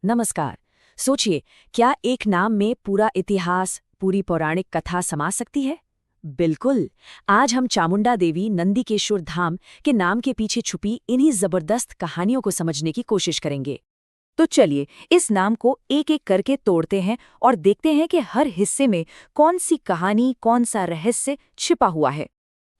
नमस्कार। सोचिए, क्या एक नाम में पूरा इतिहास, पूरी पौराणिक कथा समा सकती है? बिल्कुल। आज हम चामुंडा देवी नंदीकेश्वर धाम के नाम के पीछे छुपी इन्हीं जबरदस्त कहानियों को समझने की कोशिश करेंगे। तो चलिए इस नाम को एक एक करके तोड़ते हैं और देखते हैं कि हर हिस्से में कौन सी कहानी, कौन सा रहस्य छिपा हुआ है।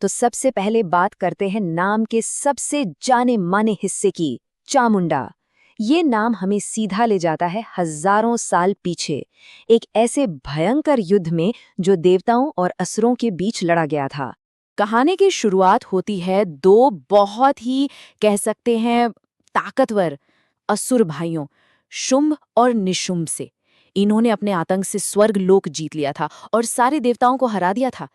तो सबसे पहले बात करते हैं नाम के सबसे जाने माने हिस्से की, चामुंडा। ये नाम हमें सीधा ले जाता है हजारों साल पीछे, एक ऐसे भयंकर युद्ध में जो देवताओं और असुरों के बीच लड़ा गया था। कहानी की शुरुआत होती है दो बहुत ही कह सकते हैं ताकतवर असुर भाइयों शुंभ और निशुंभ से। इन्होंने अपने आतंक से स्वर्ग लोक जीत लिया था और सारे देवताओं को हरा दिया था।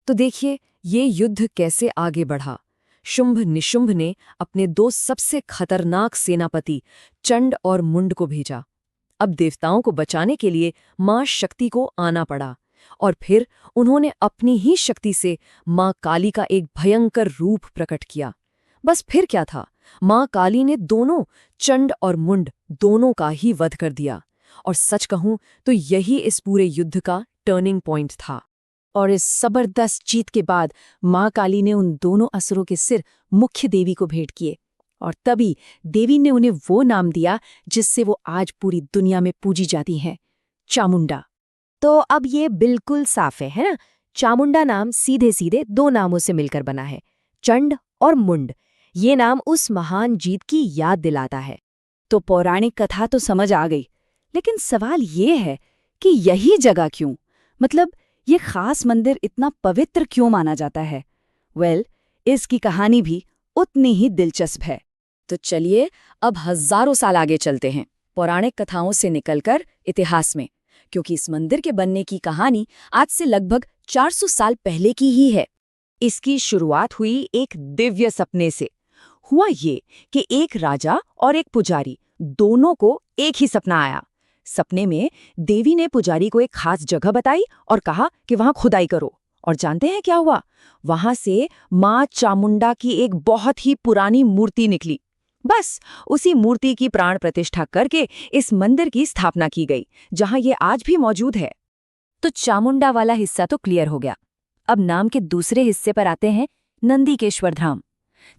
तो देखिए ये युद्ध कैसे आगे बढ़ा। शुंभ निशुंभ ने अपने दो सबसे खतरनाक सेनापति चंड और मुंड को भेजा। अब देवताओं को बचाने के लिए मां शक्ति को आना पड़ा और फिर उन्होंने अपनी ही शक्ति से मां काली का एक भयंकर रूप प्रकट किया। बस फिर क्या था, मां काली ने दोनों चंड और मुंड दोनों का ही वध कर दिया। और सच कहूं तो यही इस पूरे युद्ध का टर्निंग पॉइंट था। और इस जबरदस्त जीत के बाद मां काली ने उन दोनों असुरों के सिर मुख्य देवी को भेंट किए और तभी देवी ने उन्हें वो नाम दिया जिससे वो आज पूरी दुनिया में पूजी जाती हैं, चामुंडा। तो अब ये बिल्कुल साफ है ना? चामुंडा नाम सीधे सीधे दो नामों से मिलकर बना है, चंड और मुंड। ये नाम उस महान जीत की याद दिलाता है। तो पौराणिक कथा तो समझ आ गई, लेकिन सवाल ये है कि यही जगह क्यों, मतलब ये खास मंदिर इतना पवित्र क्यों माना जाता है? इसकी कहानी भी उतनी ही दिलचस्प है। तो चलिए अब हजारों साल आगे चलते हैं, पौराणिक कथाओं से निकलकर इतिहास में, क्योंकि इस मंदिर के बनने की कहानी आज से लगभग 400 साल पहले की ही है। इसकी शुरुआत हुई एक दिव्य सपने से। हुआ ये कि एक राजा और एक पुजारी दोनों को एक ही सपना आया। सपने में देवी ने पुजारी को एक खास जगह बताई और कहा कि वहां खुदाई करो। और जानते हैं क्या हुआ? वहां से मां चामुंडा की एक बहुत ही पुरानी मूर्ति निकली। बस उसी मूर्ति की प्राण प्रतिष्ठा करके इस मंदिर की स्थापना की गई, जहां ये आज भी मौजूद है। तो चामुंडा वाला हिस्सा तो क्लियर हो गया। अब नाम के दूसरे हिस्से पर आते हैं, नंदीकेश्वर धाम।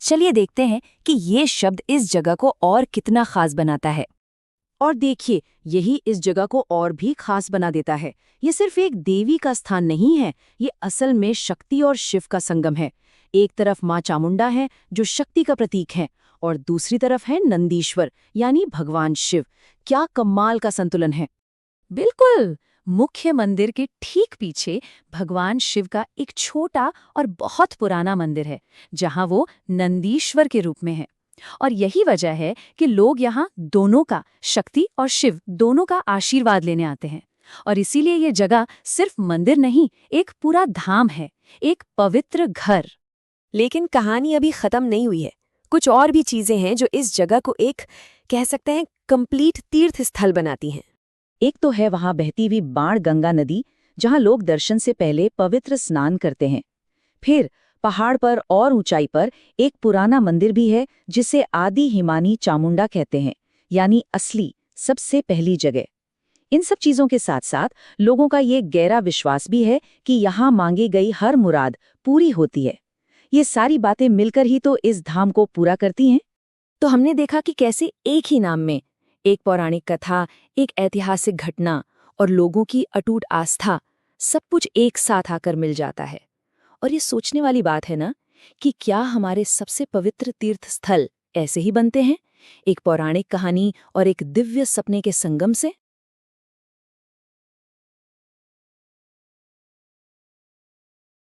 चलिए देखते हैं कि ये शब्द इस जगह को और कितना खास बनाता है। और देखिए, यही इस जगह को और भी खास बना देता है। ये सिर्फ एक देवी का स्थान नहीं है, ये असल में शक्ति और शिव का संगम है। एक तरफ मां चामुंडा है जो शक्ति का प्रतीक है, और दूसरी तरफ है नंदीश्वर यानी भगवान शिव। क्या कमाल का संतुलन है। बिल्कुल, मुख्य मंदिर के ठीक पीछे भगवान शिव का एक छोटा और बहुत पुराना मंदिर है, जहां वो नंदीश्वर के रूप में है। और यही वजह है कि लोग यहाँ दोनों का, शक्ति और शिव दोनों का आशीर्वाद लेने आते हैं। और इसीलिए ये जगह सिर्फ मंदिर नहीं, एक पूरा धाम है, एक पवित्र घर। लेकिन कहानी अभी खत्म नहीं हुई है। कुछ और भी चीजें हैं जो इस जगह को एक, कह सकते हैं, कंप्लीट तीर्थ स्थल बनाती हैं। एक तो है वहां बहती हुई बाण गंगा नदी, जहां लोग दर्शन से पहले पवित्र स्नान करते हैं। फिर पहाड़ पर और ऊंचाई पर एक पुराना मंदिर भी है, जिसे आदि हिमानी चामुंडा कहते हैं, यानी असली सबसे पहली जगह। इन सब चीजों के साथ साथ लोगों का ये गहरा विश्वास भी है कि यहाँ मांगी गई हर मुराद पूरी होती है। ये सारी बातें मिलकर ही तो इस धाम को पूरा करती हैं। तो हमने देखा कि कैसे एक ही नाम में एक पौराणिक कथा, एक ऐतिहासिक घटना और लोगों की अटूट आस्था, सब कुछ एक साथ आकर मिल जाता है। और ये सोचने वाली बात है ना, कि क्या हमारे सबसे पवित्र तीर्थ स्थल ऐसे ही बनते हैं, एक पौराणिक कहानी और एक दिव्य सपने के संगम से।